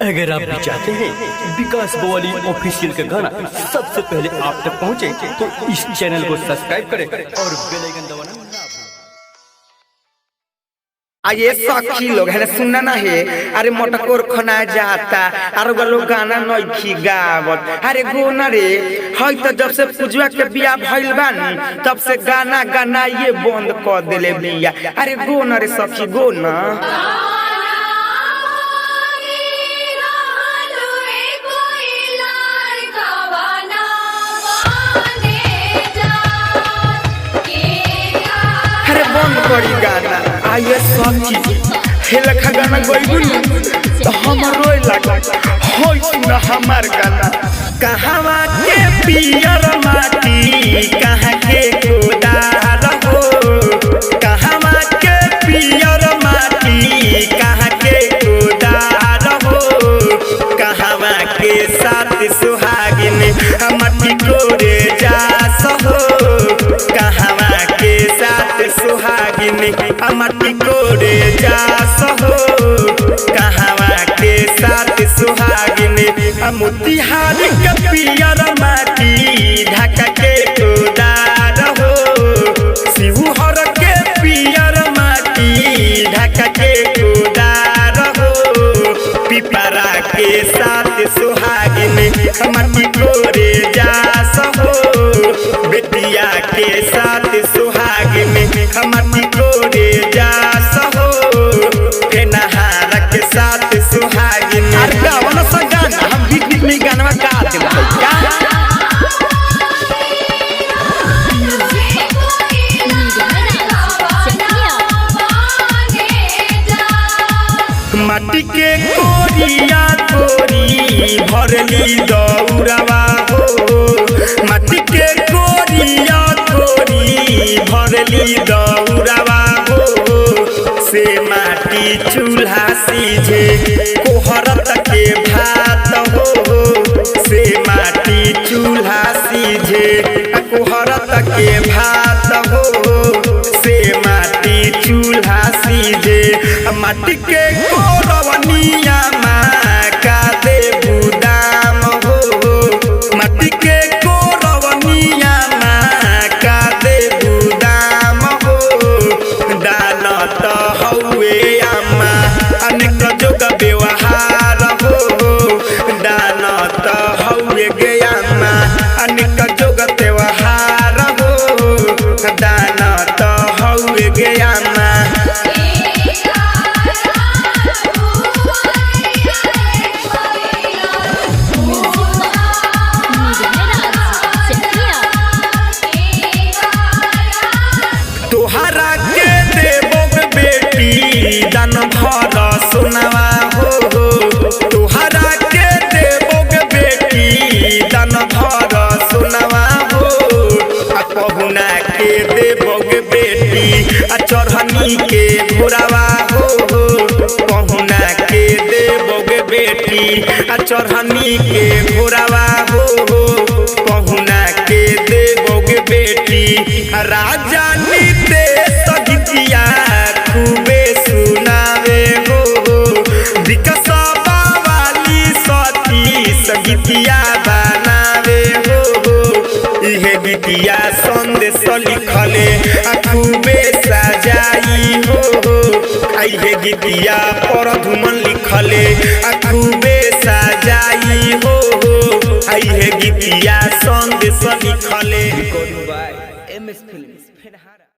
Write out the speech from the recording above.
अगर आप भी चाहते हैं विकास बवाली ऑफिशियल का गाना सबसे पहले आप तक पहुंचे, तो इस चैनल को सब्सक्राइब करें और बेल आइकन दबाना ना भूलें। ये सखी लोग है सुनना ना है। अरे मोटकोर खना जाता अरे लोग गाना नइखी गावत। अरे गोना रे हई तो जब से पूजवा के बियाह भइल बानी तब से गाना गाना ये बंद कर देले बिया। अरे गोना रे सखी गोना बंद करी गाना। आइए सखी हे लखा गाना गइबुल तो हम रोए लगा होई सुन हमार गाना। कहवा के पियर माटी कहाँ के गोदार हो, कहवा के पियर माटी कहाँ के गोदार हो, कहवा के साथ सुहागिन मट्टी कोरे जास हो, कहवा के साथ सुहागिन मट्टी कोरे जास हो, कहवा के साथ सुहागिन मोतिहारी के पियर माटी ढाका के गोदार हो, शिवहर के पियर माटी ढाका के गोदार हो, पिपरा के साथ सुहागिन मट्टी कोरे जास हो, बेटिया के साथ सुहागिन मट्टी कोरे जास हो, फेनहार के साथ सुहागिन। अरे गावन सा गाना हम बीच में गाना गा देते क्या माटी के कोरिया कोरी भरली दौड़वा हो, माटी के कोरिया कोरी भरली दौड़वा हो, से माटी चूल्हा सीझे कोहरत के भात हो, से माटी चूल्हा सीझे कोहरत के भात हो, से माटी चूल्हा सीझे माटी के कोरवनिया माँ का दे बुदाम हो, माटी के कोरवनिया माँ का दे बुदाम हो, डालत हौवे अम्मा अनेक जोग व्यवहार हो, डालत हौवे गे अम्मा अनेक जोग व्यवहार हो, डालत हौवे गे अम्मा। तोहरा के देबोग बेटी दान भर सुनवा हो, तोहरा के देबोग बेटी दान भर सुनवा हो, पहुना के देबोग बेटी चढ़नी के घोड़ावा हो, पहुना के देबोग बेटी चढ़नी के घोड़ावा हो, पहुना के देबोग बेटी राजा नितेश गीतिया खूबे सुनावे हो, विकास बवाली सतीश गीतिया बनावे हो, इहे गीतिया संदेश लिखले खूबे सजाई हो, इहे गीतिया पर धुमन लिखले खूबे सजाई हो, इहे गीतिया संदेश लिखले।